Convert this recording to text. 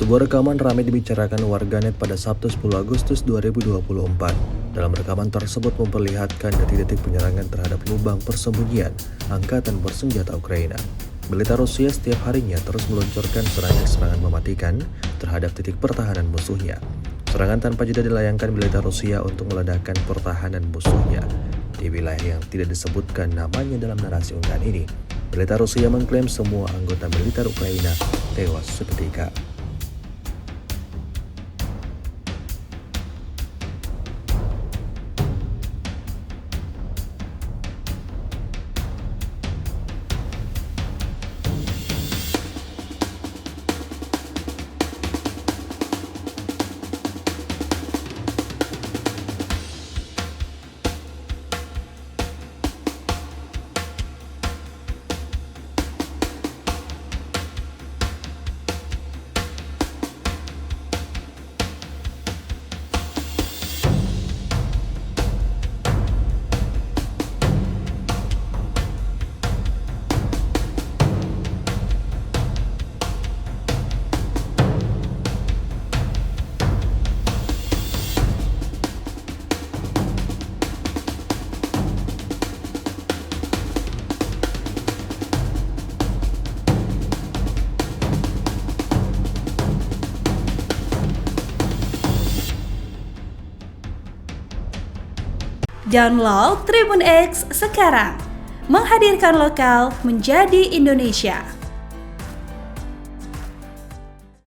Sebuah rekaman ramai dibicarakan warganet pada Sabtu 10 Agustus 2024. Dalam rekaman tersebut memperlihatkan detik-detik penyerangan terhadap lubang persembunyian Angkatan Bersenjata Ukraina. Militer Rusia setiap harinya terus meluncurkan serangan-serangan mematikan terhadap titik pertahanan musuhnya. Serangan tanpa jeda dilayangkan militer Rusia untuk meledakkan pertahanan musuhnya di wilayah yang tidak disebutkan namanya dalam narasi unggahan ini. Militer Rusia mengklaim semua anggota militer Ukraina tewas seketika. Download Tribun X sekarang, menghadirkan lokal menjadi Indonesia.